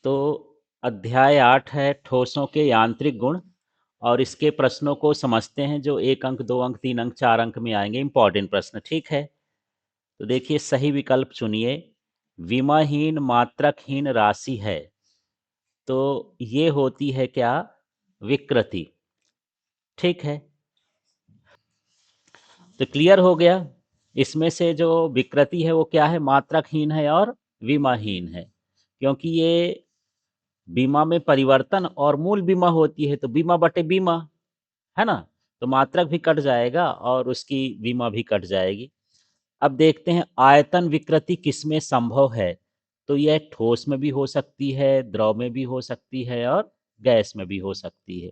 तो अध्याय 8 है ठोसों के यांत्रिक गुण। और इसके प्रश्नों को समझते हैं जो 1 अंक 2 अंक 3 अंक 4 अंक में आएंगे, इंपॉर्टेंट प्रश्न। ठीक है, तो देखिए सही विकल्प चुनिए। विमाहीन मात्रकहीन राशि है तो ये होती है क्या? विकृति। ठीक है, तो क्लियर हो गया। इसमें से जो विकृति है वो क्या है? मात्रकहीन है और विमाहीन है। क्योंकि ये बीमा में परिवर्तन और मूल बीमा होती है, तो बीमा बटे बीमा है ना, तो मात्रक भी कट जाएगा और उसकी बीमा भी कट जाएगी। अब देखते हैं आयतन विकृति किसमें संभव है। तो यह ठोस में भी हो सकती है, द्रव में भी हो सकती है और गैस में भी हो सकती है।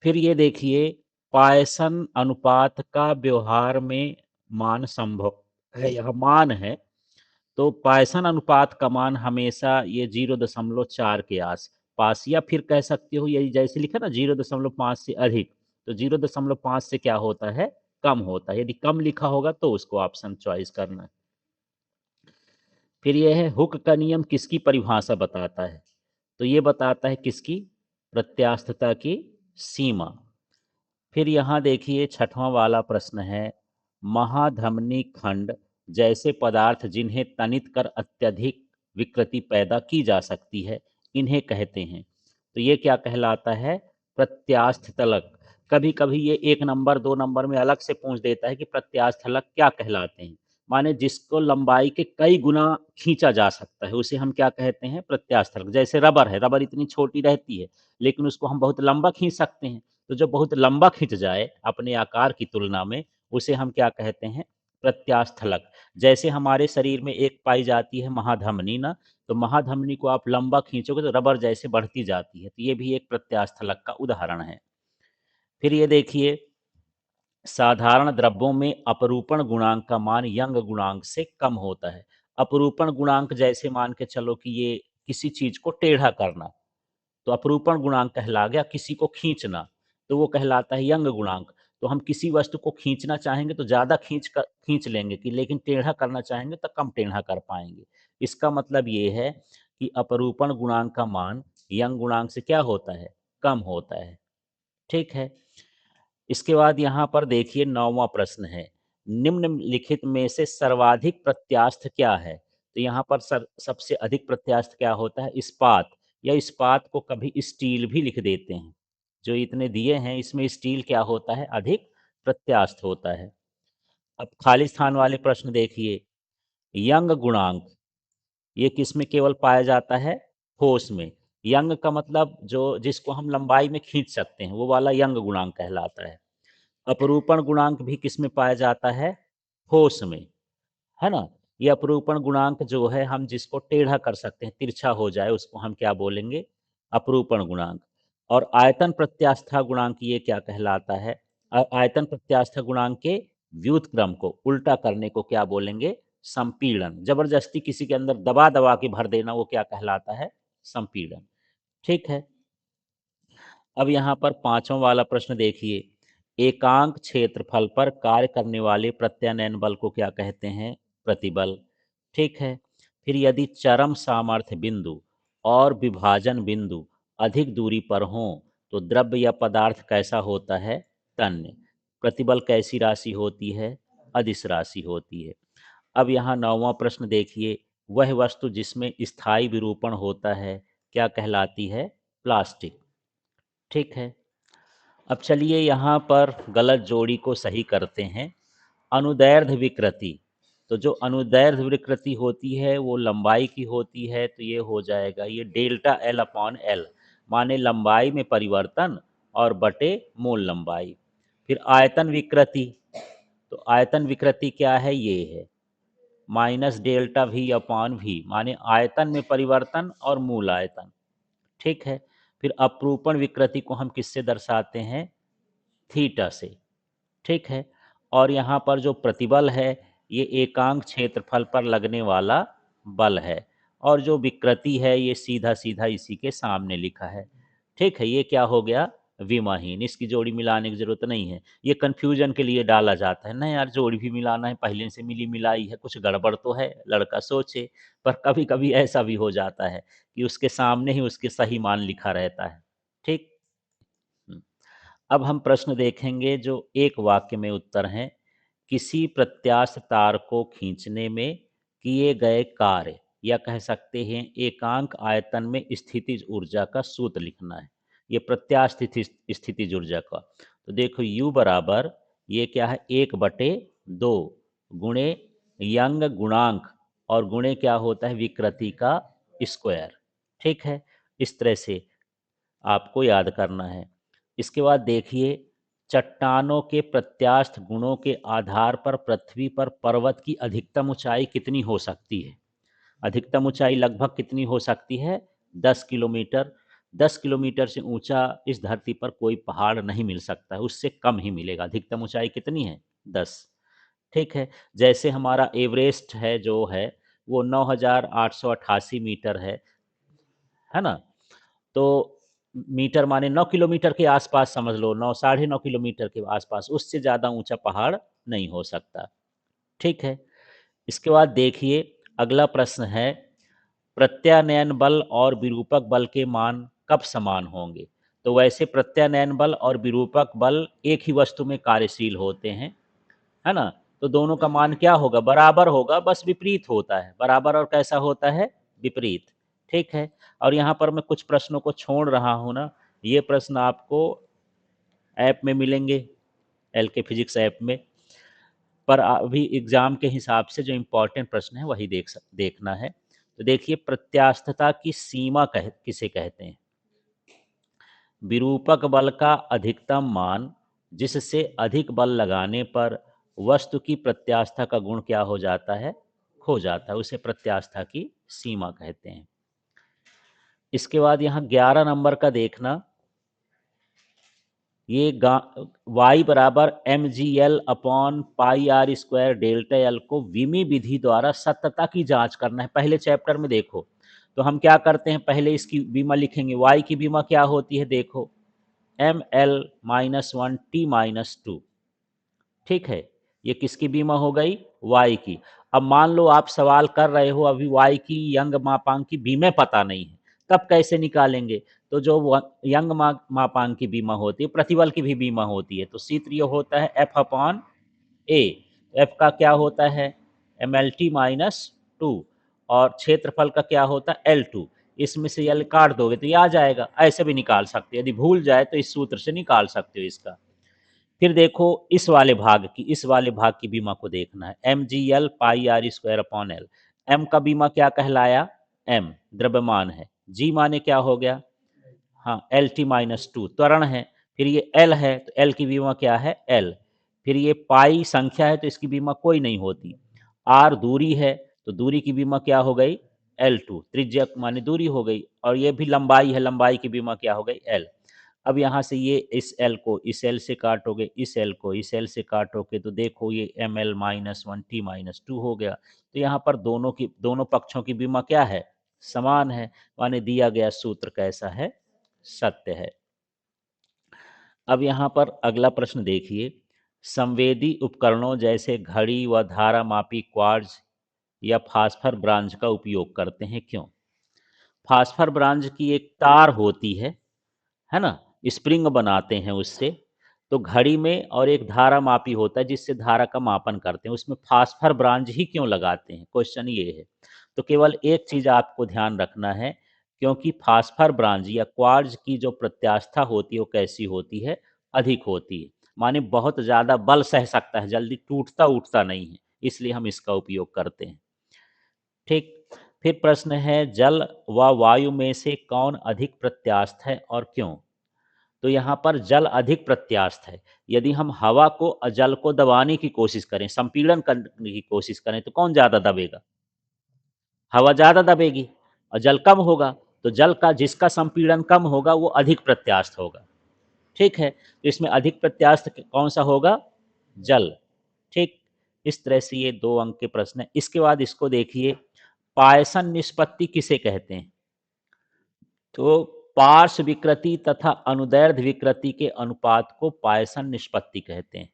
फिर ये देखिए, पायसन अनुपात का व्यवहार में मान संभव है, यह मान है। तो पायसन अनुपात का मान हमेशा ये 0.4 के आस पास, या फिर कह सकते हो यही जैसे लिखा ना 0.5 से अधिक, तो 0.5 से क्या होता है? कम होता है। यदि कम लिखा होगा तो उसको ऑप्शन चॉइस करना है। फिर यह है हुक का नियम किसकी परिभाषा बताता है? तो ये बताता है किसकी? प्रत्यास्थता की सीमा। फिर यहाँ देखिए छठवां वाला प्रश्न है, महाधमनी खंड जैसे पदार्थ जिन्हें तनित कर अत्यधिक विकृति पैदा की जा सकती है, इन्हें कहते हैं। तो ये क्या कहलाता है? प्रत्यास्थ तलक। कभी कभी ये 1 नंबर 2 नंबर में अलग से पूछ देता है कि प्रत्यास्थ तलक क्या कहलाते हैं। माने जिसको लंबाई के कई गुना खींचा जा सकता है उसे हम क्या कहते हैं? प्रत्यास्थ तलक। जैसे रबर है, रबर इतनी छोटी रहती है लेकिन उसको हम बहुत लंबा खींच सकते हैं। तो जो बहुत लंबा खिंच जाए अपने आकार की तुलना में, उसे हम क्या कहते हैं? प्रत्यास्थलक। जैसे हमारे शरीर में एक पाई जाती है महाधमनी ना, तो महाधमनी को आप लंबा खींचोगे तो रबर जैसे बढ़ती जाती है, तो ये भी एक प्रत्यास्थलक का उदाहरण है। फिर ये देखिए, साधारण द्रव्यों में अपरूपण गुणांक का मान यंग गुणांक से कम होता है। अपरूपण गुणांक जैसे मान के चलो कि ये किसी चीज को टेढ़ा करना, तो अपरूपण गुणांक कहला गया। किसी को खींचना, तो वो कहलाता है यंग गुणांक। तो हम किसी वस्तु को खींचना चाहेंगे तो ज़्यादा खींच लेंगे कि, लेकिन टेढ़ा करना चाहेंगे तो कम टेढ़ा कर पाएंगे। इसका मतलब ये है कि अपरूपण गुणांक का मान यंग गुणांक से क्या होता है? कम होता है। ठीक है, इसके बाद यहाँ पर देखिए 9वां प्रश्न है, निम्नलिखित में से सर्वाधिक प्रत्यास्थ क्या है? तो यहाँ पर सबसे अधिक प्रत्यास्थ क्या होता है? इस्पात। या इस्पात को कभी स्टील भी लिख देते हैं। जो इतने दिए हैं इसमें स्टील क्या होता है? अधिक प्रत्यास्थ होता है। अब खाली स्थान वाले प्रश्न देखिए, यंग गुणांक ये किसमें केवल पाया जाता है? ठोस में। यंग का मतलब जो जिसको हम लंबाई में खींच सकते हैं वो वाला यंग गुणांक कहलाता है। अपरूपण गुणांक भी किस में पाया जाता है? ठोस में, है ना। ये अपरूपण गुणांक जो है हम जिसको टेढ़ा कर सकते हैं, तिरछा हो जाए, उसको हम क्या बोलेंगे? अपरूपण गुणांक। और आयतन प्रत्यास्था गुणांक ये क्या कहलाता है? आयतन प्रत्यास्था गुणांक के व्युत्क्रम को उल्टा करने को क्या बोलेंगे? संपीड़न। जबरदस्ती किसी के अंदर दबा दबा के भर देना, वो क्या कहलाता है? संपीड़न। ठीक है, अब यहाँ पर 5वां वाला प्रश्न देखिए, एकांक क्षेत्रफल पर कार्य करने वाले प्रत्यानयन बल को क्या कहते हैं? प्रतिबल। ठीक है, फिर यदि चरम सामर्थ्य बिंदु और विभाजन बिंदु अधिक दूरी पर हों तो द्रव्य या पदार्थ कैसा होता है? तन्य। प्रतिबल कैसी राशि होती है? अदिश राशि होती है। अब यहाँ 9वां प्रश्न देखिए, वह वस्तु जिसमें स्थायी विरूपण होता है क्या कहलाती है? प्लास्टिक। ठीक है, अब चलिए यहाँ पर गलत जोड़ी को सही करते हैं। अनुदैर्ध्य विकृति, तो जो अनुदैर्ध्य विकृति होती है वो लंबाई की होती है, तो ये हो जाएगा ये डेल्टा एल अपॉन एल, माने लंबाई में परिवर्तन और बटे मूल लंबाई। फिर आयतन विकृति, तो आयतन विकृति क्या है? ये है minus delta V upon V, माने आयतन में परिवर्तन और मूल आयतन। ठीक है, फिर अपरूपण विकृति को हम किससे दर्शाते हैं? थीटा से। ठीक है, और यहाँ पर जो प्रतिबल है ये एकांक क्षेत्रफल पर लगने वाला बल है, और जो विकृति है ये सीधा सीधा इसी के सामने लिखा है। ठीक है, ये क्या हो गया? विमाहीन, इसकी जोड़ी मिलाने की ज़रूरत नहीं है। ये कन्फ्यूज़न के लिए डाला जाता है, नहीं यार जोड़ी भी मिलाना है, पहले से मिली-मिलाई है, कुछ गड़बड़ तो है, लड़का सोचे। पर कभी-कभी ऐसा भी हो जाता है कि उसके सामने ही उसके सही मान लिखा रहता है। ठीक? हुँ। अब हम प्रश्न देखेंगे जो एक वाक्य में उत्तर हैं। किसी प्रत्यास्थ तार को खींचने में किए गए कार्य, या कह सकते हैं एकांक आयतन में स्थितिज ऊर्जा का सूत्र लिखना है। ये प्रत्यास्थ स्थितिज ऊर्जा का। तो देखो U बराबर ये क्या है, 1/2 गुणे यंग गुणांक, और गुणे क्या होता है, विकृति का स्क्वायर। ठीक है, इस तरह से आपको याद करना है। इसके बाद देखिए, चट्टानों के प्रत्यास्थ गुणों के आधार पर पृथ्वी पर पर्वत की अधिकतम ऊंचाई कितनी हो सकती है। अधिकतम ऊंचाई लगभग कितनी हो सकती है, 10 किलोमीटर। 10 किलोमीटर से ऊंचा इस धरती पर कोई पहाड़ नहीं मिल सकता है, उससे कम ही मिलेगा। अधिकतम ऊंचाई कितनी है, 10। ठीक है, जैसे हमारा एवरेस्ट है जो है, वो 9,888 मीटर है ना। तो मीटर माने 9 किलोमीटर के आसपास समझ लो, 9 साढ़े 9 किलोमीटर के आसपास, उससे ज़्यादा ऊंचा पहाड़ नहीं हो सकता। ठीक है, इसके बाद देखिए अगला प्रश्न है, प्रत्यानयन बल और विरूपक बल के मान कब समान होंगे। तो वैसे प्रत्यानयन बल और विरूपक बल एक ही वस्तु में कार्यशील होते हैं, है ना। तो दोनों का मान क्या होगा, बराबर होगा, बस विपरीत होता है। बराबर और कैसा होता है, विपरीत। ठीक है, और यहाँ पर मैं कुछ प्रश्नों को छोड़ रहा हूँ ना, ये प्रश्न आपको ऐप में मिलेंगे, एल के फिजिक्स ऐप में। पर अभी एग्जाम के हिसाब से जो इम्पोर्टेंट प्रश्न है वही देखना है। तो देखिए, प्रत्यास्थता की सीमा किसे कहते हैं। विरूपक बल का अधिकतम मान जिससे अधिक बल लगाने पर वस्तु की प्रत्यास्था का गुण क्या हो जाता है, खो जाता है, उसे प्रत्यास्था की सीमा कहते हैं। इसके बाद यहाँ 11 नंबर का देखना, ये y बराबर M G L upon pi R square delta L को विमी विधि द्वारा सत्यता की जांच करना है। पहले चैप्टर में देखो तो हम क्या करते हैं, पहले इसकी बीमा लिखेंगे। y की बीमा क्या होती है, देखो ml-1 t-2। ठीक है, ये किसकी बीमा हो गई, y की। अब मान लो आप सवाल कर रहे हो, अभी y की यंग मापांक की बीमें पता नहीं है, तब कैसे निकालेंगे। तो जो यंग मापांक की बीमा होती है, प्रतिबल की भी बीमा होती है। तो सूत्र होता है F अपॉन ए। F का क्या होता है, MLT-2, और क्षेत्रफल का क्या होता है, L2। इसमें से L काट दोगे तो ये आ जाएगा। ऐसे भी निकाल सकते हो, यदि भूल जाए तो इस सूत्र से निकाल सकते हो इसका। फिर देखो इस वाले भाग की बीमा को देखना है, M G L pi R square upon L. M का बीमा क्या कहलाया, एम द्रव्यमान है, जी माने क्या हो गया, हाँ LT-2 त्वरण है। फिर ये L है तो L की बीमा क्या है, L। फिर ये पाई संख्या है तो इसकी बीमा कोई नहीं होती। R दूरी है तो दूरी की बीमा क्या हो गई, L2। त्रिज्या माने दूरी हो गई, और ये भी लंबाई है, लंबाई की बीमा क्या हो गई, L। अब यहाँ से ये इस L को इस L से काटोगे, इस L को इस L से काटोगे, तो देखो ये ML-1 T-2 हो गया। तो यहाँ पर दोनों पक्षों की बीमा क्या है, समान है, माने दिया गया सूत्र कैसा है, सत्य है। अब यहाँ पर अगला प्रश्न देखिए, संवेदी उपकरणों जैसे घड़ी व धारा मापी क्वार्ट्ज या फास्फर ब्रांज का उपयोग करते हैं, क्यों। फास्फर ब्रांज की एक तार होती है ना, स्प्रिंग बनाते हैं उससे। तो घड़ी में और एक धारा मापी होता है जिससे धारा का मापन करते हैं, उसमें फास्फर ब्रांच ही क्यों लगाते हैं, क्वेश्चन ये है। तो केवल एक चीज आपको ध्यान रखना है, क्योंकि फास्फर ब्रांच या क्वार्ज की जो प्रत्यास्था होती है वो कैसी होती है, अधिक होती है, माने बहुत ज्यादा बल सह सकता है, जल्दी टूटता उठता नहीं है, इसलिए हम इसका उपयोग करते हैं। ठीक। फिर प्रश्न है, जल व वायु में से कौन अधिक प्रत्यास्थ है और क्यों। तो यहाँ पर जल अधिक प्रत्यास्थ है। यदि हम हवा को जल को दबाने की कोशिश करें, संपीड़न करने की कोशिश करें, तो कौन ज़्यादा दबेगा, हवा ज़्यादा दबेगी, और जल कम होगा। तो जल का जिसका संपीड़न कम होगा वो अधिक प्रत्यास्थ होगा। ठीक है, तो इसमें अधिक प्रत्यास्थ कौन सा होगा, जल। ठीक, इस तरह से ये 2 अंक के प्रश्न है। इसके बाद इसको देखिए, पायसन निष्पत्ति किसे कहते हैं। तो पार्श्व विकृति तथा अनुदैर्ध्य विकृति के अनुपात को पायसन निष्पत्ति कहते हैं।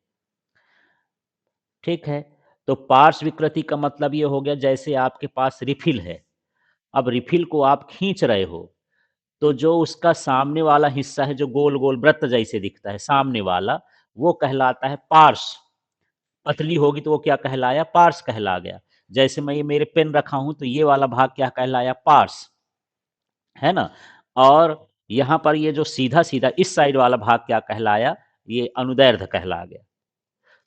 ठीक है? तो पार्श्व विकृति का मतलब ये हो गया जैसे आपके पास रिफिल है, अब रिफिल को आप खींच रहे हो, तो जो उसका सामने वाला हिस्सा है जो गोल-गोल वृत्त जैसे दिखता है सामने वाला, वो कहलाता है पार्श्व। पतली होगी तो वो क्या कहलाया? पार्श्व कहला गया। जैसे मैं ये मेरे पेन रखा हूँ तो ये वाला भाग क्या कहलाया? पार्श्व, है ना? और यहाँ पर ये जो सीधा-सीधा इस साइड वाला भाग क्या कहलाया? ये अनुदैर्ध्य कहला गया।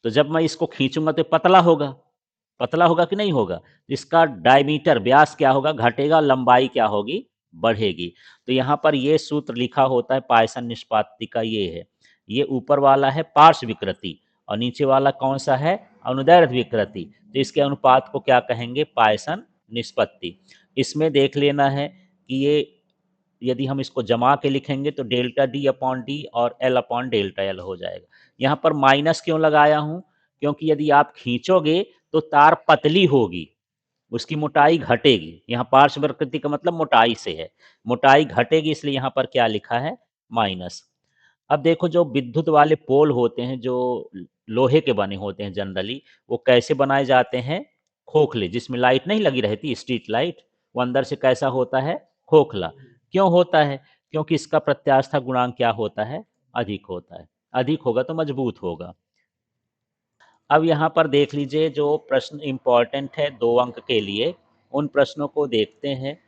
तो जब मैं इसको खींचूँगा तो पतला होगा कि नहीं होगा? इसका डायमीटर व्यास क्या होगा? घटेगा, लंबाई क्या होगी? बढ़ेगी। तो यहाँ पर ये सूत्र लिखा होता है पायसन निष्पत्ति का ये है। ये ऊपर वाला है पार्श्व विकृति और नीचे वाला कौन-सा है? अनुदैर्ध्य विकृति। तो इसके अनुपात को क्या कहेंगे? पायसन निष्पत्ति। इसमें देख लेना है कि ये यदि हम इसको जमा के लिखेंगे तो डेल्टा डी अपॉन डी और एल अपॉन डेल्टा एल हो जाएगा। यहाँ पर माइनस क्यों लगाया हूँ? क्योंकि यदि आप खींचोगे तो तार पतली होगी, उसकी मोटाई घटेगी। यहाँ पार्श्व विकृति का मतलब मोटाई से है। मोटाई घटेगी इसलिए यहाँ पर क्या लिखा है? माइनस। अब देखो जो विद्युत वाले पोल होते हैं जो लोहे के बने होते हैं जनरली, वो कैसे बनाए जाते हैं? खोखले, जिसमें लाइट नहीं लगी रहती स्ट्रीट लाइट, वो अंदर से कैसा होता है? खोखला। क्यों होता है? क्योंकि इसका प्रत्यास्था गुणांक क्या होता है? अधिक होता है। अधिक होगा तो मजबूत होगा। अब यहाँ पर देख लीजिए जो प्रश्न इम्पोर्टेंट है 2 अंक के लिए, उन प्रश्नों को देखते हैं।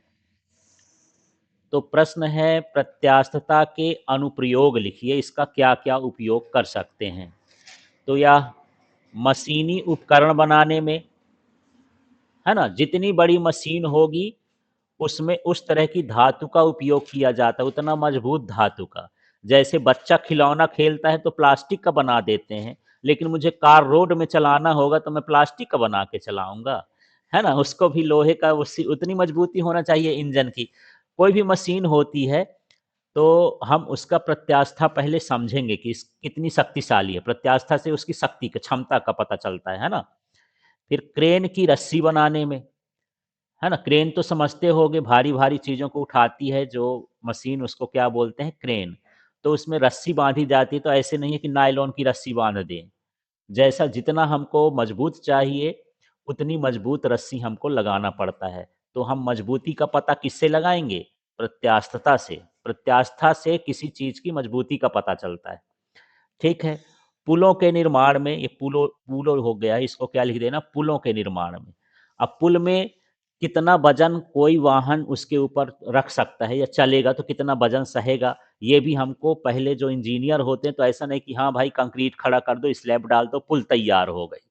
तो प्रश्न है प्रत्यास्थता के अनुप्रयोग लिखिए, इसका क्या-क्या उपयोग कर सकते हैं? तो यह मशीनी उपकरण बनाने में, है ना? जितनी बड़ी मशीन होगी, उसमें उस तरह की धातु का उपयोग किया जाता है, उतना मजबूत धातु का। जैसे बच्चा खिलौना खेलता है तो प्लास्टिक का बना देते हैं, लेकिन मुझे कार रोड में चलाना होगा तो मैं प्लास्टिक का बना के चलाऊँगा, है ना? उसको भी लोहे का उसी उतनी मजबूती होना चाहिए इंजन की। कोई भी मशीन होती है तो हम उसका प्रत्यास्था पहले समझेंगे कि इस कितनी शक्तिशाली है। प्रत्यास्था से उसकी शक्ति का, क्षमता का पता चलता है ना? फिर क्रेन की रस्सी बनाने में, है ना? क्रेन तो समझते होंगे भारी-भारी चीज़ों को उठाती है जो मशीन, उसको क्या बोलते हैं? क्रेन। तो उसमें रस्सी बाँधी जाती है, तो ऐसे नहीं है कि नायलॉन की रस्सी बाँध दें। जैसा जितना हमको मजबूत चाहिए, उतनी मजबूत रस्सी हमको लगाना पड़ता है। तो हम मजबूती का पता किससे लगाएँगे? प्रत्यास्थता से। प्रत्यास्था से किसी चीज़ की मजबूती का पता चलता है। ठीक है? पुलों के निर्माण में, ये पुलों पुलों हो गया, इसको क्या लिख देना? पुलों के निर्माण में। अब पुल में कितना वज़न कोई वाहन उसके ऊपर रख सकता है या चलेगा तो कितना वज़न सहेगा, ये भी हमको पहले जो इंजीनियर होते हैं तो ऐसा नहीं कि हाँ भाई कंक्रीट खड़ा कर दो, स्लैब डाल दो, पुल तैयार हो गई।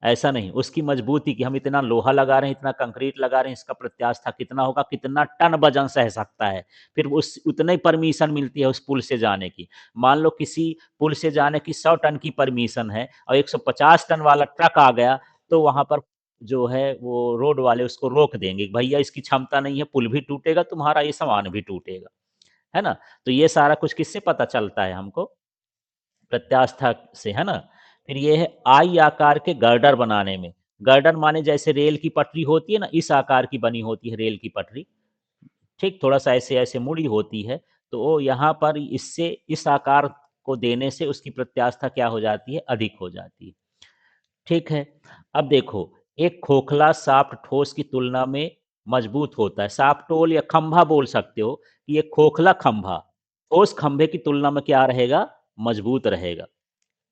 ऐसा नहीं, उसकी मजबूती कि हम इतना लोहा लगा रहे हैं, इतना कंक्रीट लगा रहे हैं, इसका प्रत्यास्था कितना होगा, कितना टन वज़न सह सकता है। फिर उस उतने परमिशन मिलती है उस पुल से जाने की। मान लो किसी पुल से जाने की 100 टन की परमिशन है और 150 टन वाला ट्रक आ गया, तो वहाँ पर जो है वो रोड वाले उसको रोक देंगे कि भैया इसकी क्षमता नहीं है, पुल भी टूटेगा, तुम्हारा ये सामान भी टूटेगा। है ना? तो ये सारा कुछ किससे पता चलता है हमको? प्रत्यास्था से, है ना? फिर ये है आई आकार के गर्डर बनाने में। गर्डर माने जैसे रेल की पटरी होती है ना, इस आकार की बनी होती है रेल की पटरी, ठीक? थोड़ा-सा ऐसे-ऐसे मुड़ी होती है, तो वो यहाँ पर इससे इस आकार को देने से उसकी प्रत्यास्था क्या हो जाती है? अधिक हो जाती है। ठीक है? अब देखो, एक खोखला शाफ्ट ठोस की तुलना में मजबूत होता है। शाफ्टोल या खंभा बोल सकते हो कि ये खोखला खंभा, ठोस खंभे की तुलना में क्या रहेगा? मजबूत रहेगा।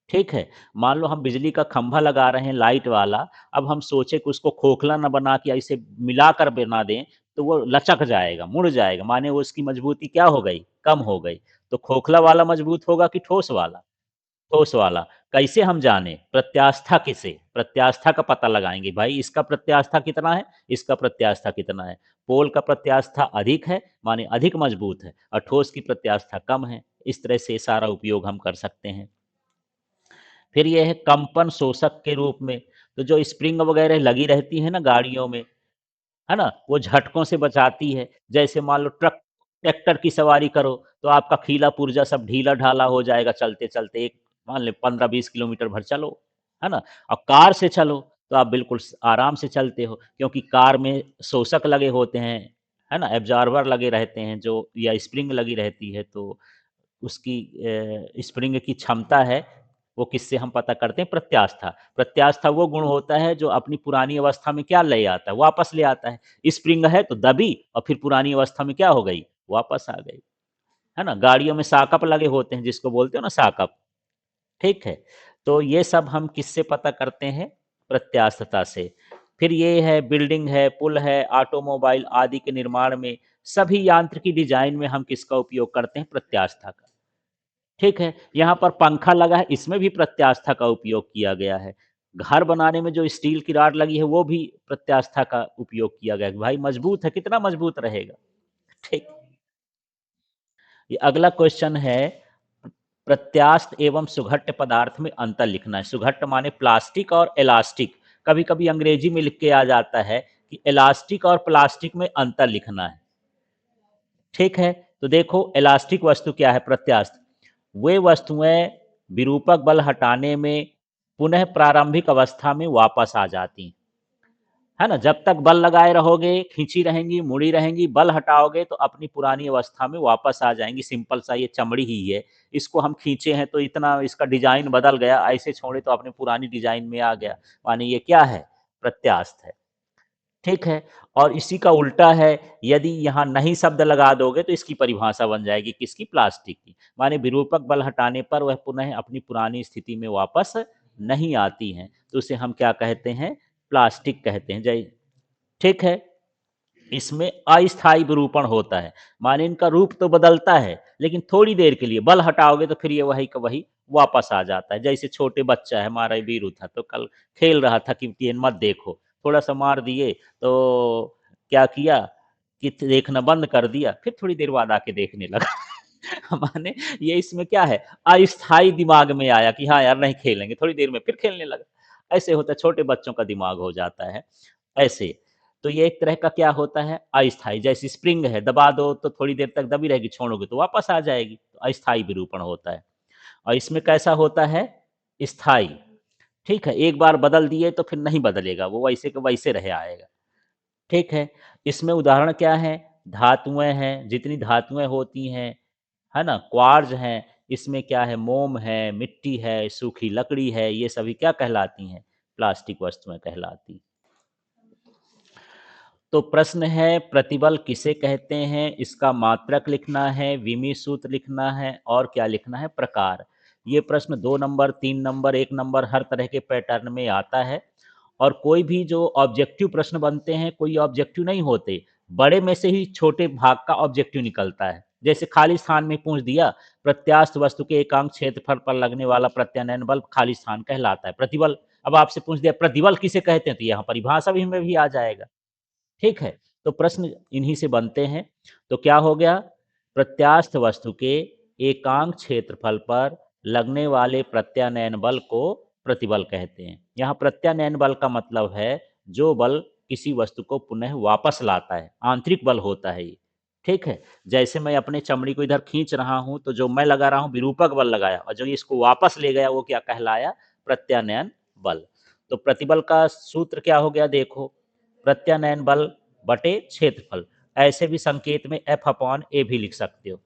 ठीक है? मान लो हम बिजली का खंभा लगा रहे हैं लाइट वाला, अब हम सोचे कि उसको खोखला ना बना के ऐसे मिलाकर बना दें, तो वो लचक जाएगा, मुड़ जाएगा, माने वो उसकी मजबूती क्या हो गई? कम हो गई। तो खोखला वाला मजबूत होगा कि ठोस वाला? ठोस वाला। कैसे हम जानें? प्रत्यास्था किसे? प्रत्यास्था का पता लगाएँगे, भाई इसका प्रत्यास्था कितना है? इसका प्रत्यास्था कितना है? पोल का प्रत्यास्था अधिक है, माने अधिक मजबूत है और ठोस की प्रत्यास्था कम है। इस तरह से सारा उपयोग हम कर सकते हैं। फिर ये है कंपन शोषक के रूप में, तो जो स्प्रिंग वगैरह लगी रहती है ना गाड़ियों में, है ना? वो झटकों से बचाती है। जैसे मान लो ट्रैक्टर की सवारी करो, तो आपका खीला पुर्जा सब ढीला-ढाला हो जाएगा चलते-चलते, एक मान लें 15-20 किलोमीटर भर चलो, है ना? और कार से चलो, तो आप बिल्कुल आराम से चलते हो, क्योंकि कार में शोषक लगे होते हैं, है ना? एब्ज़ॉर्बर लगे रहते हैं जो या स्प्रिंग लगी रहती है तो उसकी स्प्रिंग की क्षमता है, वो किससे हम पता करते हैं? प्रत्यास्था। प्रत्यास्था वो गुण होता है जो अपनी पुरानी अवस्था में क्या ले आता है? वापस ले आता है। स्प्रिंग है तो दबी और फिर पुरानी अवस्था में क्या हो गई? वापस आ गई। है ना? गाड़ियों में सॉकअप लगे होते हैं जिसको बोलते हो ना सॉकअप, ठीक है? तो ये सब हम किससे पता करते हैं? प्रत्यास्थता से। फिर ये है बिल्डिंग है, पुल है, ऑटोमोबाइल आदि के निर्माण में सभी यांत्रिकी डिज़ाइन में हम किसका उपयोग करते हैं? प्रत्यास्था का। ठीक है, यहाँ पर पंखा लगा है, इसमें भी प्रत्यास्था का उपयोग किया गया है। घर बनाने में जो स्टील की रॉड लगी है, वो भी प्रत्यास्था का उपयोग किया गया है। भाई मजबूत है, कितना मजबूत रहेगा? ठीक। ये अगला क्वेश्चन है, प्रत्यास्थ एवं सुघट्य पदार्थ में अंतर लिखना है। सुघट्य माने प्लास्टिक और इलास्टिक। कभी-कभी अंग्रेजी में लिख के आ जाता है कि इलास्टिक और प्लास्टिक में अंतर लिखना है। ठीक है, तो देखो इलास्टिक वस्तु क्या है? प्रत्यास्थ। वे वस्तुएं विरूपक बल हटाने में पुनः प्रारंभिक अवस्था में वापस आ जाती हैं, है ना? जब तक बल लगाए रहोगे, खींची रहेंगी, मुड़ी रहेंगी, बल हटाओगे तो अपनी पुरानी अवस्था में वापस आ जाएंगी। सिंपल सा ये चमड़ी ही है, इसको हम खींचे हैं तो इतना इसका डिजाइन बदल गया, ऐसे छोड़े तो अपनी पुरानी डिजाइन में आ गया। माने ये क्या है? प्रत्यास्थ है। ठीक है, और इसी का उल्टा है, यदि यहाँ नहीं शब्द लगा दोगे तो इसकी परिभाषा बन जाएगी किसकी? प्लास्टिक की। माने विरूपक बल हटाने पर वह पुनः अपनी पुरानी स्थिति में वापस नहीं आती हैं, तो उसे हम क्या कहते हैं? प्लास्टिक कहते हैं। जय। ठीक है, इसमें अस्थायी विरूपण होता है, माने इनका रूप तो बदलता है लेकिन थोड़ी देर के लिए, बल हटाओगे तो फिर ये वही का वही वापस आ जाता है। जैसे छोटे बच्चा है, हमारा वीरू था तो कल खेल रहा था कि मत देखो, थोड़ा सा मार दिए तो क्या किया कि देखना बंद कर दिया, फिर थोड़ी देर बाद आके देखने लगा। माने ये इसमें क्या है? अस्थाई दिमाग में आया कि हाँ यार नहीं खेलेंगे, थोड़ी देर में फिर खेलने लगा। ऐसे होता है, छोटे बच्चों का दिमाग हो जाता है ऐसे। तो ये एक तरह का क्या होता है? अस्थाई। जैसे स्प्रिंग है, दबा दो तो थोड़ी देर तक दबी रहेगी, छोड़ोगे तो वापस आ जाएगी, तो अस्थाई विरूपण होता है। और इसमें कैसा होता है? स्थाई। ठीक है, एक बार बदल दिए तो फिर नहीं बदलेगा, वो वैसे के वैसे रह आएगा। ठीक है, इसमें उदाहरण क्या है? धातुएं हैं, जितनी धातुएं होती हैं, है ना? क्वार्ज हैं, इसमें क्या है? मोम है, मिट्टी है, सूखी लकड़ी है, ये सभी क्या कहलाती हैं? प्लास्टिक वस्तुएं कहलाती। तो प्रश्न है, प्रतिबल किसे कहते हैं? इसका मात्रक लिखना है, विमी सूत्र लिखना है और क्या लिखना है? प्रकार। ये प्रश्न 2 नंबर, 3 नंबर, 1 नंबर हर तरह के पैटर्न में आता है। और कोई भी जो ऑब्जेक्टिव प्रश्न बनते हैं, कोई ऑब्जेक्टिव नहीं होते, बड़े में से ही छोटे भाग का ऑब्जेक्टिव निकलता है। जैसे खाली स्थान में पूछ दिया, प्रत्यास्थ वस्तु के एकांक क्षेत्रफल पर लगने वाला प्रत्यानयन बल खाली स्थान कहलाता है। प्रतिबल, अब आपसे पूछ दिया प्रतिबल किसे कहते हैं, तो यहाँ परिभाषा भी में भी आ जाएगा। ठीक है, तो प्रश्न इन्हीं से बनते हैं। तो क्या हो गया? प्रत्यास्थ वस्तु के एकांक क्षेत्रफल पर लगने वाले प्रत्यानयन बल को प्रतिबल कहते हैं। यहाँ प्रत्यानयन बल का मतलब है जो बल किसी वस्तु को पुनः वापस लाता है, आंतरिक बल होता है ये। ठीक है, जैसे मैं अपने चमड़ी को इधर खींच रहा हूं तो जो मैं लगा रहा हूं विरूपक बल लगाया, और जो इसको वापस ले गया वो क्या कहलाया? प्रत्यानयन बल। तो प्रतिबल का सूत्र क्या हो गया? देखो, प्रत्यानयन बल बटे क्षेत्रफल। ऐसे भी संकेत में एफ अपॉन ए भी लिख सकते हो।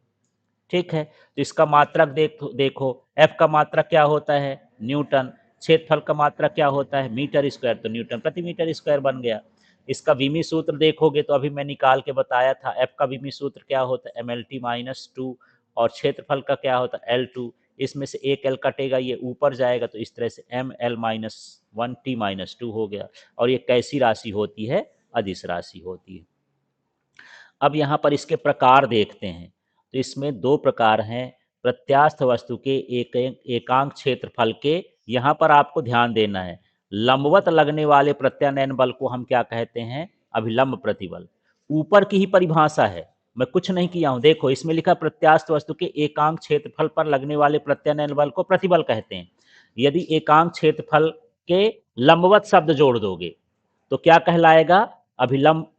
ठीक है, तो इसका मात्रक देखो, एफ का मात्रक क्या होता है? न्यूटन। क्षेत्रफल का मात्रक क्या होता है? मीटर स्क्वायर, तो न्यूटन प्रति मीटर स्क्वायर बन गया। इसका विमी सूत्र देखोगे तो अभी मैं निकाल के बताया था, एफ का विमी सूत्र क्या होता है? MLT-2। और क्षेत्रफल का क्या होता है? L2। इसमें से एक एल कटेगा, ये ऊपर जाएगा, तो इस तरह से ML-1T-2 हो गया। और ये कैसी राशि होती है? अदिश राशि होती है। अब यहाँ पर इसके प्रकार देखते हैं, तो इसमें दो प्रकार हैं। प्रत्यास्थ वस्तु के एकांक क्षेत्रफल के, यहाँ पर आपको ध्यान देना है, लंबवत लगने वाले प्रत्यानयन बल को हम क्या कहते हैं? अभिलंब प्रतिबल। ऊपर की ही परिभाषा है, मैं कुछ नहीं किया हूं। देखो इसमें लिखा प्रत्यास्थ वस्तु के एकांक क्षेत्रफल पर लगने वाले प्रत्यानयन बल को प्रतिबल कहते हैं। यदि एकांक क्षेत्रफल के लंबवत शब्द जोड़ दोगे तो क्या कहलाएगा? अभिलंब,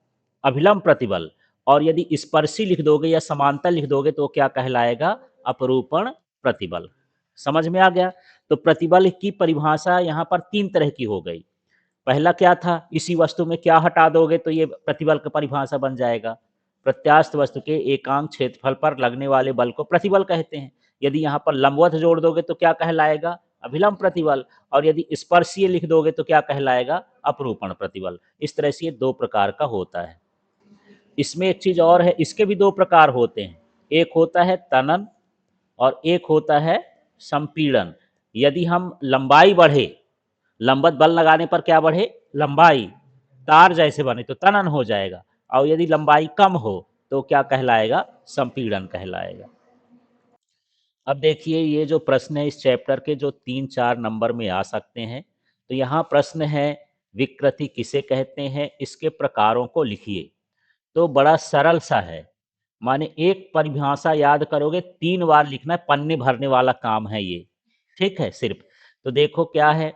अभिलंब प्रतिबल। और यदि स्पर्शी लिख दोगे या समांतर लिख दोगे तो क्या कहलाएगा? अपरूपण प्रतिबल। समझ में आ गया? तो प्रतिबल की परिभाषा यहाँ पर तीन तरह की हो गई। पहला क्या था? इसी वस्तु में क्या हटा दोगे तो ये प्रतिबल का परिभाषा बन जाएगा। प्रत्यास्थ वस्तु के एकांक क्षेत्रफल पर लगने वाले बल को प्रतिबल कहते हैं। यदि यहाँ पर लंबवत जोड़ दोगे तो क्या कहलाएगा? अभिलंब प्रतिबल। और यदि स्पर्शीय लिख दोगे तो क्या कहलाएगा? अपरूपण प्रतिबल। इस तरह से ये दो प्रकार का होता है। इसमें एक चीज और है, इसके भी दो प्रकार होते हैं। एक होता है तनन और एक होता है संपीड़न। यदि हम लंबाई बढ़े, लंबवत बल लगाने पर क्या बढ़े? लंबाई। तार जैसे बने तो तनन हो जाएगा। और यदि लंबाई कम हो तो क्या कहलाएगा? संपीड़न कहलाएगा। अब देखिए ये जो प्रश्न है इस चैप्टर के, जो 3-4 नंबर में आ सकते हैं। तो यहाँ प्रश्न है, विकृति किसे कहते हैं, इसके प्रकारों को लिखिए। तो बड़ा सरल सा है, माने एक परिभाषा याद करोगे 3 बार लिखना है, पन्ने भरने वाला काम है ये। ठीक है सिर्फ। तो देखो क्या है,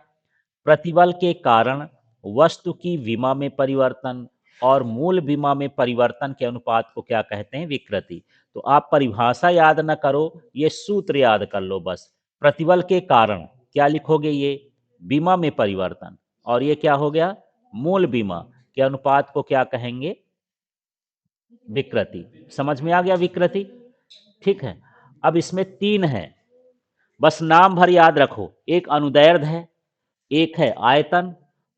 प्रतिबल के कारण वस्तु की विमा में परिवर्तन और मूल विमा में परिवर्तन के अनुपात को क्या कहते हैं? विकृति। तो आप परिभाषा याद ना करो, ये सूत्र याद कर लो बस। प्रतिबल के कारण क्या लिखोगे? ये विमा में परिवर्तन। और ये क्या हो गया? मूल विमा के अनुपात को क्या कहेंगे? विकृति। समझ में आ गया विकृति? ठीक है। अब इसमें 3 है, बस नाम भर याद रखो। एक अनुदैर्ध्य है, एक है आयतन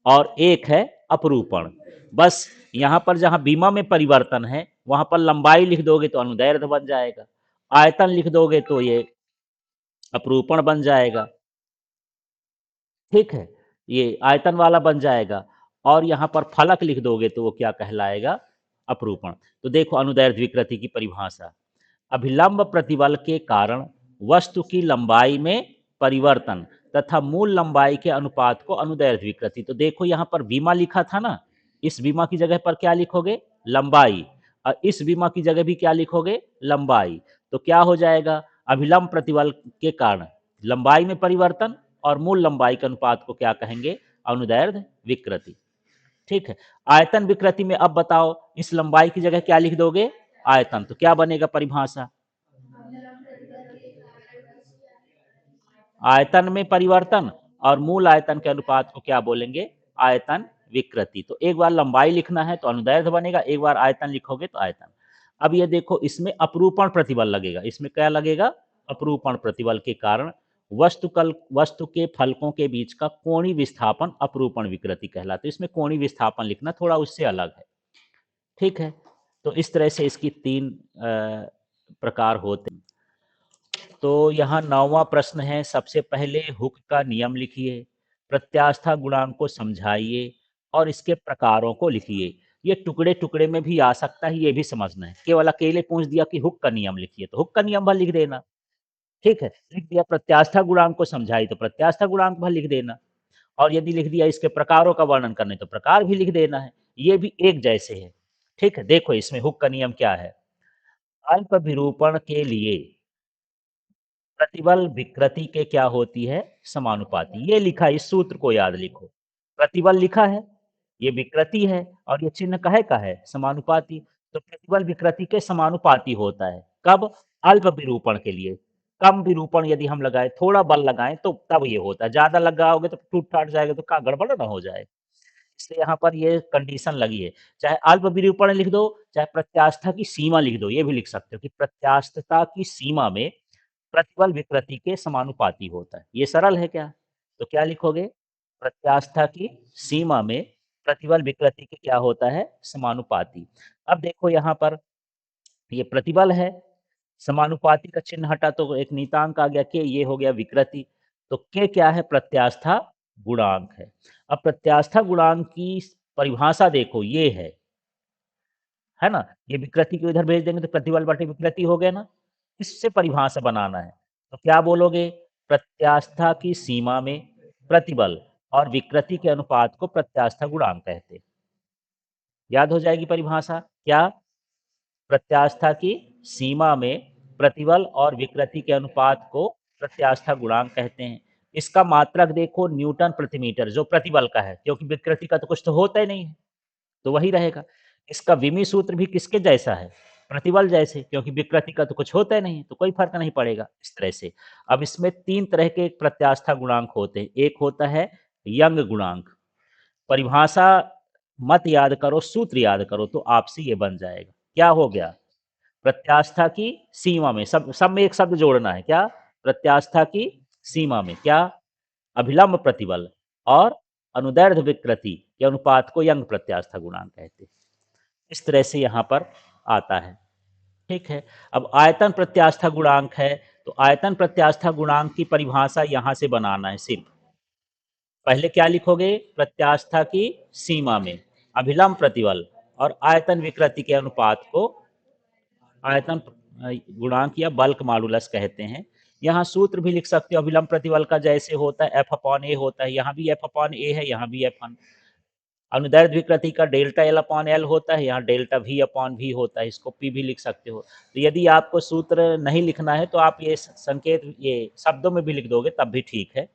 और एक है अपरूपण। बस यहां पर जहां बीमा में परिवर्तन है वहां पर लंबाई लिख दोगे तो अनुदैर्ध्य बन जाएगा, आयतन लिख दोगे तो ये अपरूपण बन जाएगा। ठीक है, ये आयतन वाला बन जाएगा। और यहां पर फलक लिख दोगे तो वो क्या कहलाएगा? अपरूपण। तो देखो अनुदैर्ध्य विकृति की परिभाषा, अभिलंब प्रतिबल के कारण वस्तु की लंबाई में परिवर्तन तथा मूल लंबाई के अनुपात को अनुदैर्ध्य विकृति। तो देखो यहां पर बीमा लिखा था ना, इस बीमा की जगह पर क्या लिखोगे? लंबाई। और इस बीमा की जगह भी क्या लिखोगे? लंबाई। तो क्या हो जाएगा? अभिलंब प्रतिबल के कारण लंबाई में परिवर्तन और मूल लंबाई के अनुपात को क्या कहेंगे? अनुदैर्ध्य विकृति। ठीक है। आयतन विकृति में अब बताओ, इस लंबाई की जगह क्या लिख दोगे? आयतन। तो क्या बनेगा परिभाषा? आयतन में परिवर्तन और मूल आयतन के अनुपात को क्या बोलेंगे? आयतन विकृति। तो एक बार लंबाई लिखना है तो अनुदैर्ध्य बनेगा, एक बार आयतन लिखोगे तो आयतन। अब ये देखो इसमें अपरूपण प्रतिबल लगेगा। इसमें क्या लगेगा? अपरूपण प्रतिबल के कारण वस्तु के फलकों के बीच का कोणीय विस्थापन अपरूपण विकृति कहलाता है। इसमें कोणीय विस्थापन लिखना थोड़ा उससे अलग है। ठीक है। तो इस तरह से इसकी 3 प्रकार होते हैं। तो यहाँ 9वां प्रश्न है, सबसे पहले हुक का नियम लिखिए, प्रत्यास्था गुणांक को समझाइए और इसके प्रकारों को लिखिए। ये टुकड़े टुकड़े में भी आ सकता है, ये भी समझना है। केवल अकेले पूछ दिया कि हुक का नियम लिखिए तो हुक का नियम भर लिख देना। ठीक है। लिख दिया प्रत्यास्था गुणांक को समझाइए तो प्रत्यास्था गुणांक भर लिख देना। और यदि लिख दिया इसके प्रकारों का वर्णन करने तो प्रकार भी लिख देना है। ये भी एक जैसे है। ठीक है। देखो इसमें हुक का नियम क्या है, अल्प विरूपण के लिए प्रतिबल विकृति के क्या होती है? समानुपाती। ये लिखा, इस सूत्र को याद लिखो। प्रतिबल लिखा है, ये विकृति है और ये चिन्ह काहे का है? समानुपाती। तो प्रतिबल विकृति के समानुपाती होता है। कब? अल्प विरूपण के लिए। कम विरूपण यदि हम लगाए, थोड़ा बल लगाएं तो तब ये होता है। ज्यादा लगाओगे तो टूट फाट जाएगा तो का गड़बड़ ना हो जाए। इसलिए यहाँ पर ये कंडीशन लगी है। चाहे अल्प विरूपण लिख दो, चाहे प्रत्यास्था की सीमा लिख दो, ये भी लिख सकते हो कि प्रत्यास्थता की सीमा में प्रतिबल विकृति के समानुपाती होता है। ये सरल है क्या? तो क्या लिखोगे? प्रत्यास्था की सीमा में प्रतिबल विकृति के क्या होता है? समानुपाती। अब देखो यहाँ पर ये प्रतिबल है, समानुपाती का चिन्ह हटा तो एक नीतांक आ गया, के ये हो गया विकृति। तो के क्या है? प्रत्यास्था गुणांक है। अब प्रत्यास्था गुणांक की परिभाषा देखो, ये है ना? ये विकृति को इधर भेज देंगे तो प्रतिबल बटे विकृति हो गया ना? इससे परिभाषा बनाना है। तो क्या बोलोगे? प्रत्यास्था की सीमा में प्रतिबल और विकृति के अनुपात को प्रत्यास्था गुणांक कहते हैं। याद हो जाएगी परिभाषा क्या? प्रत्यास्था की सीमा में प्रतिबल और विकृति के अनुपात को प्रत्यास्था गुणांक कहते हैं। इसका मात्रक देखो न्यूटन प्रति मीटर, जो प्रतिबल का है, क्योंकि विकृति का तो कुछ तो होता ही नहीं है, तो वही रहेगा। इसका विमी सूत्र भी किसके जैसा है? प्रतिबल जैसे, क्योंकि विकृति का तो कुछ होता ही नहीं, तो कोई फर्क नहीं पड़ेगा इस तरह से। अब इसमें 3 तरह के प्रत्यास्था गुणांक होते हैं। एक होता है यंग गुणांक। परिभाषा मत याद करो, सूत्र याद करो तो आपसे ये बन जाएगा। क्या हो गया, प्रत्यास्था की सीमा में, सब सब में एक शब्द जोड़ना है, क्या, प्रत्यास्था की सीमा में क्या, अभिलंब प्रतिबल और अनुदैर्ध्य विकृति के अनुपात को यंग प्रत्यास्था गुणांक कहते हैं। इस तरह से यहां पर आता है। ठीक है, अब आयतन प्रत्यास्था गुणांक है, तो आयतन प्रत्यास्था गुणांक की परिभाषा यहां से बनाना है। सिर्फ पहले क्या लिखोगे, प्रत्यास्था की सीमा में अभिलंब प्रतिबल और आयतन विकृति के अनुपात को आयतन गुणांक या बल्क मॉडुलस कहते हैं। यहाँ सूत्र भी लिख सकते हो अभिलंब प्रतिबल का, जैसे होता है एफ अपॉन ए होता है, यहाँ भी एफ अपॉन ए है, यहाँ भी एफ। अनुदैर्ध्य विकृति का डेल्टा एल अपॉन एल होता है, यहाँ डेल्टा वी अपॉन वी होता है, इसको पी भी लिख सकते हो। तो यदि आपको सूत्र नहीं लिखना है तो आप ये संकेत ये शब्दों में भी लिख दोगे तब भी ठीक है।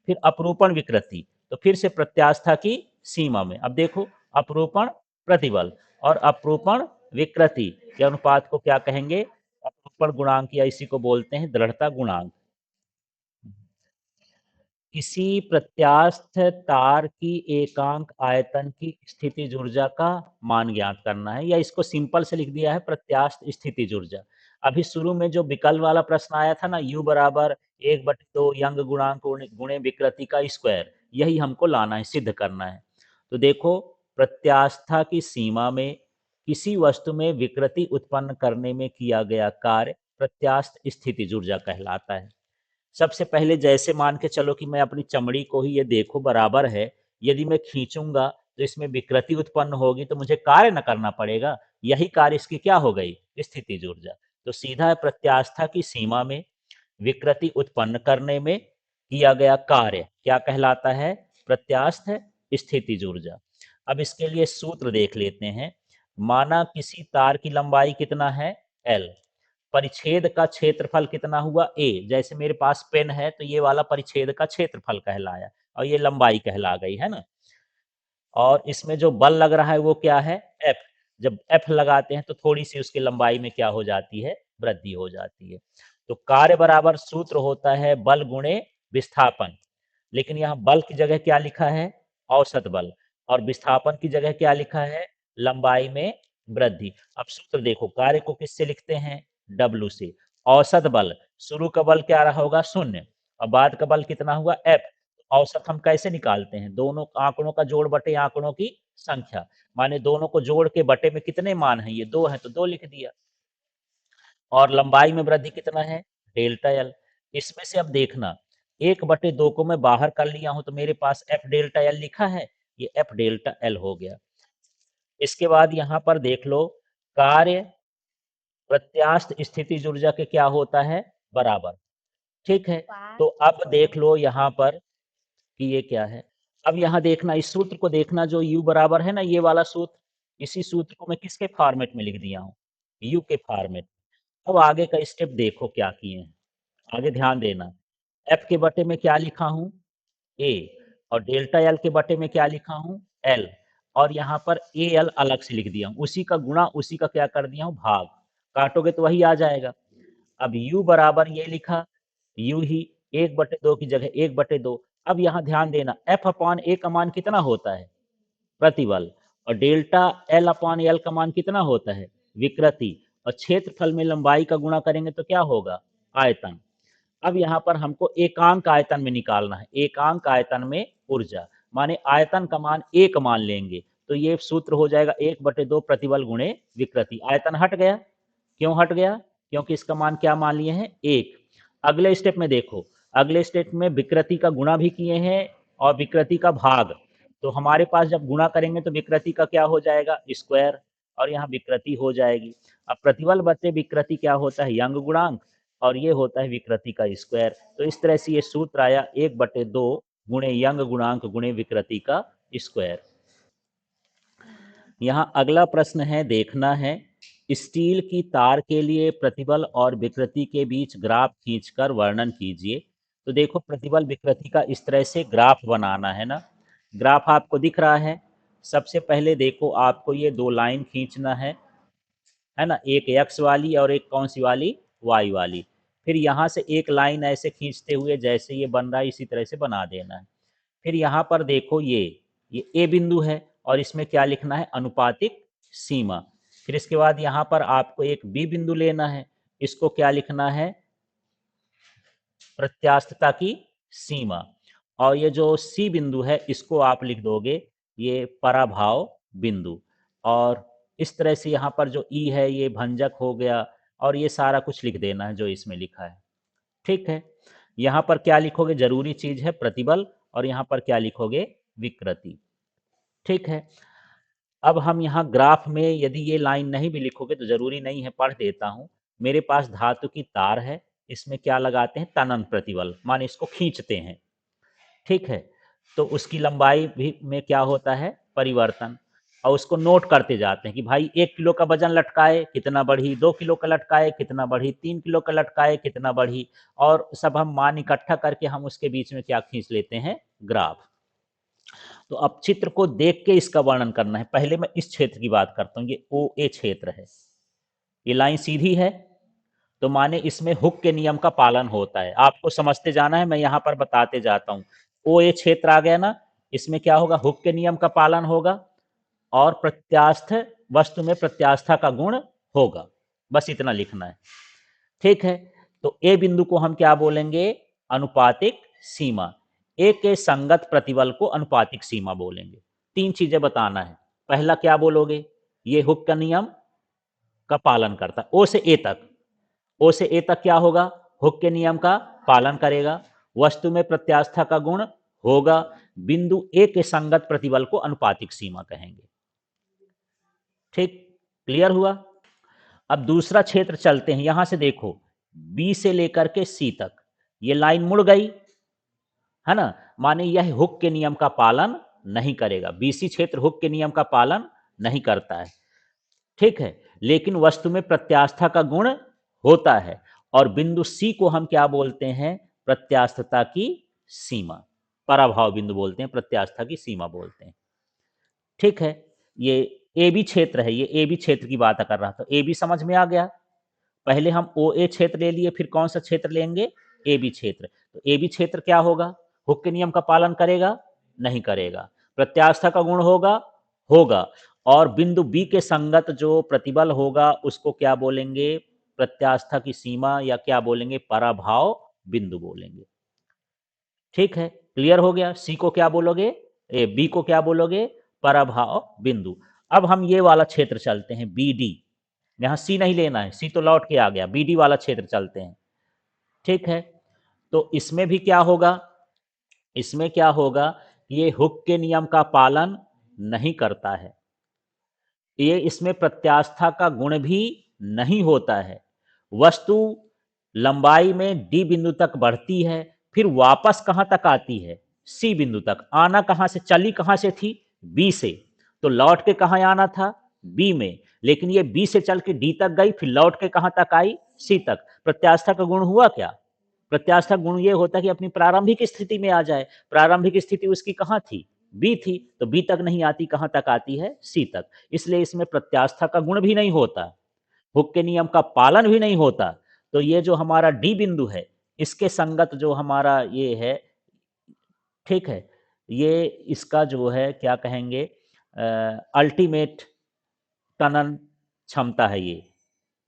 फिर अपरूपण विकृति, तो फिर से प्रत्यास्था की सीमा में, अब देखो अपरूपण प्रतिबल और अपरूपण विकृति के अनुपात को क्या कहेंगे, अपरूपण गुणांक, या इसी को बोलते हैं दृढ़ता गुणांक। किसी प्रत्यास्थ तार की एकांक आयतन की स्थितिज ऊर्जा का मान ज्ञात करना है, या इसको सिंपल से लिख दिया है प्रत्यास्थ स्थितिज ऊर्जा। अभी शुरू में जो विकल्प वाला प्रश्न आया था ना, U बराबर 1/2 यंग गुणांक गुणे विकृति का स्क्वायर, यही हमको लाना है, सिद्ध करना है। तो देखो, प्रत्यास्था की सीमा में किसी वस्तु में विकृति उत्पन्न करने में किया गया कार्य प्रत्यास्थ स्थितिज ऊर्जा कहलाता है। सबसे पहले जैसे मान के चलो कि मैं अपनी चमड़ी को ही, ये देखो बराबर है, यदि मैं खींचूंगा तो इसमें विकृति उत्पन्न होगी, तो मुझे कार्य न करना पड़ेगा, यही कार्य इसकी क्या हो गई, स्थितिज ऊर्जा। तो सीधा प्रत्यास्था की सीमा में विकृति उत्पन्न करने में किया गया कार्य क्या कहलाता है, प्रत्यास्थ स्थितिज ऊर्जा। अब इसके लिए सूत्र देख लेते हैं। माना किसी तार की लंबाई कितना है, एल, परिच्छेद का क्षेत्रफल कितना हुआ, ए, जैसे मेरे पास पेन है तो ये वाला परिच्छेद का क्षेत्रफल कहलाया और ये लंबाई कहला गई है ना। और इसमें जो बल लग रहा है वो क्या है, एफ। जब एफ लगाते हैं तो थोड़ी सी उसकी लंबाई में क्या हो जाती है, वृद्धि हो जाती है। तो कार्य बराबर सूत्र होता है बल गुणे विस्थापन, लेकिन यहाँ बल की जगह क्या लिखा है, औसत बल, और विस्थापन की जगह क्या लिखा है, लंबाई में वृद्धि। अब सूत्र देखो, कार्य को किससे लिखते हैं, डब्ल्यू से। औसत बल, शुरू का बल क्या रहा होगा, शून्य, और बाद का बल कितना हुआ, एफ। औसत हम कैसे निकालते हैं, दोनों आंकड़ों का जोड़ बटे आंकड़ों की संख्या, माने दोनों को जोड़ के बटे में कितने मान है, ये 2 है तो 2 लिख दिया। और लंबाई में वृद्धि कितना है, डेल्टा एल। इसमें से अब देखना, 1/2 को मैं बाहर कर लिया हूं तो मेरे पास एफ डेल्टा एल लिखा है, ये एफ डेल्टा एल हो गया। इसके बाद यहां पर देख लो, कार्य प्रत्यास्थ स्थितिज ऊर्जा के क्या होता है, बराबर। ठीक है, तो अब देख लो यहां पर कि ये क्या है। अब यहाँ देखना, इस सूत्र को देखना, जो U बराबर है ना, ये वाला सूत्र, इसी सूत्र को मैं किसके फॉर्मेट में लिख दिया हूँ, U के फॉर्मेट। अब आगे का स्टेप देखो क्या किए हैं, आगे ध्यान देना। F के बटे में क्या लिखा हूँ, A, और डेल्टा L के बटे में क्या लिखा हूँ, L, और यहाँ पर AL अलग से लिख दिया हूँ, उसी का गुणा उसी का क्या कर दिया हूँ, भाग, काटोगे तो वही आ जाएगा। अब U बराबर ये लिखा, U ही 1/2 की जगह 1/2। अब यहाँ ध्यान देना, F अपॉन A का मान कितना होता है, प्रतिबल, और डेल्टा L अपॉन L का मान कितना होता है, विकृति, और क्षेत्रफल में लंबाई का गुणा करेंगे तो क्या होगा, आयतन। अब यहाँ पर हमको एकांक आयतन में निकालना है, एकांक आयतन में ऊर्जा, माने आयतन का मान एक मान लेंगे, तो ये सूत्र हो जाएगा 1/2 प्रतिबल गुणे विकृति। आयतन हट गया, क्यों हट गया, क्योंकि इसका मान क्या मान लिए हैं, एक। अगले स्टेप में देखो, अगले स्टेप में विकृति का गुणा भी किए हैं और विकृति का भाग, तो हमारे पास जब गुणा करेंगे तो विकृति का क्या हो जाएगा, स्क्वायर, और यहाँ विकृति हो जाएगी। अब प्रतिबल बटे विकृति क्या होता है, यंग गुणांक, और ये होता है विकृति का स्क्वायर। तो इस तरह से ये सूत्र आया 1/2 गुणे यंग गुणांक गुणे विकृति का स्क्वायर। यहाँ अगला प्रश्न है, देखना है, स्टील की तार के लिए प्रतिबल और विकृति के बीच ग्राफ खींचकर वर्णन कीजिए। तो देखो, प्रतिबल विकृति का इस तरह से ग्राफ बनाना है ना, ग्राफ आपको दिख रहा है। सबसे पहले देखो, आपको ये दो लाइन खींचना है ना, एक एक्स वाली और एक कौन सी वाली, वाई वाली। फिर यहाँ से एक लाइन ऐसे खींचते हुए जैसे ये बन रहा है इसी तरह से बना देना है। फिर यहाँ पर देखो, ये ए बिंदु है और इसमें क्या लिखना है, अनुपातिक सीमा। फिर इसके बाद यहां पर आपको एक बी बिंदु लेना है, इसको क्या लिखना है, प्रत्यास्थता की सीमा। और ये जो सी बिंदु है इसको आप लिख दोगे ये पराभाव बिंदु। और इस तरह से यहाँ पर जो ई है ये भंजक हो गया, और ये सारा कुछ लिख देना है जो इसमें लिखा है। ठीक है, यहाँ पर क्या लिखोगे, जरूरी चीज है प्रतिबल, और यहाँ पर क्या लिखोगे, विकृति। ठीक है, अब हम यहाँ ग्राफ में यदि ये लाइन नहीं भी लिखोगे तो जरूरी नहीं है, पढ़ देता हूं। मेरे पास धातु की तार है, इसमें क्या लगाते हैं, तनन प्रतिबल, माने इसको खींचते हैं। ठीक है, तो उसकी लंबाई भी में क्या होता है, परिवर्तन, और उसको नोट करते जाते हैं कि भाई 1 किलो का वजन लटकाए कितना बढ़ी, 2 किलो का लटकाए कितना बढ़ी, 3 किलो का लटकाए कितना बढ़ी, और सब हम मान इकट्ठा करके हम उसके बीच में क्या खींच लेते हैं, ग्राफ। तो अब चित्र को देख के इसका वर्णन करना है। पहले मैं इस क्षेत्र की बात करता हूं, ये ओ ए क्षेत्र है, ये लाइन सीधी है, तो माने इसमें हुक के नियम का पालन होता है। आपको समझते जाना है, मैं यहां पर बताते जाता हूं। ओ ए क्षेत्र आ गया ना, इसमें क्या होगा, हुक के नियम का पालन होगा, और प्रत्यास्थ वस्तु में प्रत्यास्था का गुण होगा, बस इतना लिखना है। ठीक है, तो ए बिंदु को हम क्या बोलेंगे, अनुपातिक सीमा। ए के संगत प्रतिबल को अनुपातिक सीमा बोलेंगे। 3 चीजें बताना है। पहला क्या बोलोगे, ये हुक का नियम का पालन करता है, ओ से ए तक, ओ से ए तक क्या होगा, हुक के नियम का पालन करेगा, वस्तु में प्रत्यास्था का गुण होगा, बिंदु ए के संगत प्रतिबल को अनुपातिक सीमा कहेंगे। ठीक, क्लियर हुआ। अब दूसरा क्षेत्र चलते हैं, यहां से देखो बी से लेकर के सी तक ये लाइन मुड़ गई है ना, माने यह हुक के नियम का पालन नहीं करेगा, बीसी क्षेत्र हुक के नियम का पालन नहीं करता है। ठीक है, लेकिन वस्तु में प्रत्यास्था का गुण होता है, और बिंदु सी को हम क्या बोलते हैं, प्रत्यास्थता की सीमा, पराभाव बिंदु बोलते हैं, प्रत्यास्था की सीमा बोलते हैं। ठीक है, ये ए बी क्षेत्र है, ये ए बी क्षेत्र की बात कर रहा था, ए बी समझ में आ गया। पहले हम ओ ए क्षेत्र ले लिए, फिर कौन सा क्षेत्र लेंगे, ए बी क्षेत्र। तो ए बी क्षेत्र क्या होगा, हुक के नियम का पालन करेगा, नहीं करेगा, प्रत्यास्था का गुण होगा, होगा, और बिंदु बी के संगत जो प्रतिबल होगा उसको क्या बोलेंगे, प्रत्यास्था की सीमा, या क्या बोलेंगे, पराभाव बिंदु बोलेंगे। ठीक है, क्लियर हो गया। सी को क्या बोलोगे, बी को क्या बोलोगे, पराभाव बिंदु। अब हम ये वाला क्षेत्र चलते हैं, बी डी, यहां सी नहीं लेना है, सी तो लौट के आ गया, बी डी वाला क्षेत्र चलते हैं। ठीक है, तो इसमें भी क्या होगा, इसमें क्या होगा, ये हुक के नियम का पालन नहीं करता है, ये इसमें प्रत्यास्था का गुण भी नहीं होता है, वस्तु लंबाई में डी बिंदु तक बढ़ती है, फिर वापस कहां तक आती है, सी बिंदु तक। आना कहां से, चली कहां से थी, बी से, तो लौट के कहां आना था, बी में, लेकिन ये बी से चल के डी तक गई, फिर लौट के कहां तक आई, सी तक। प्रत्यास्था का गुण हुआ क्या, प्रत्यास्था गुण ये होता है कि अपनी प्रारंभिक स्थिति में आ जाए, प्रारंभिक स्थिति उसकी कहां थी, बी थी, तो बी तक नहीं आती, कहां तक आती है, सी तक। इसलिए इसमें प्रत्यास्था का गुण भी नहीं होता, हुक के नियम का पालन भी नहीं होता। तो ये जो हमारा डी बिंदु है, इसके संगत जो हमारा ये है, ठीक है, ये इसका जो है क्या कहेंगे, अल्टीमेट तनन क्षमता है ये।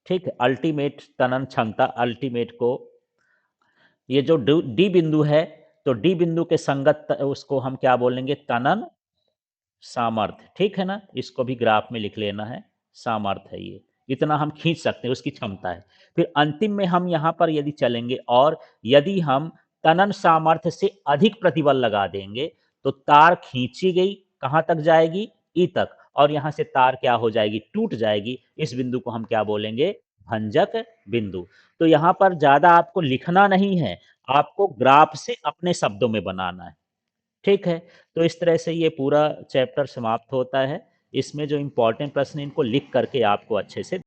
ठीक है, अल्टीमेट तनन क्षमता, अल्टीमेट को, ये जो डी बिंदु है, तो डी बिंदु के संगत उसको हम क्या बोलेंगे, तनन सामर्थ्य। ठीक है ना, इसको भी ग्राफ में लिख लेना है, सामर्थ्य है ये, इतना हम खींच सकते हैं, उसकी क्षमता है। फिर अंतिम में हम यहां पर यदि चलेंगे, और यदि हम तनन सामर्थ्य से अधिक प्रतिबल लगा देंगे, तो तार खींची गई कहां तक जाएगी, ई तक, और यहां से तार क्या हो जाएगी, टूट जाएगी। इस बिंदु को हम क्या बोलेंगे, भंजक बिंदु। तो यहां पर ज्यादा आपको लिखना नहीं है, आपको ग्राफ से अपने शब्दों में बनाना है। ठीक है, तो इस तरह से ये पूरा चैप्टर समाप्त होता है। इसमें जो इम्पोर्टेंट प्रश्न इनको लिख करके आपको अच्छे से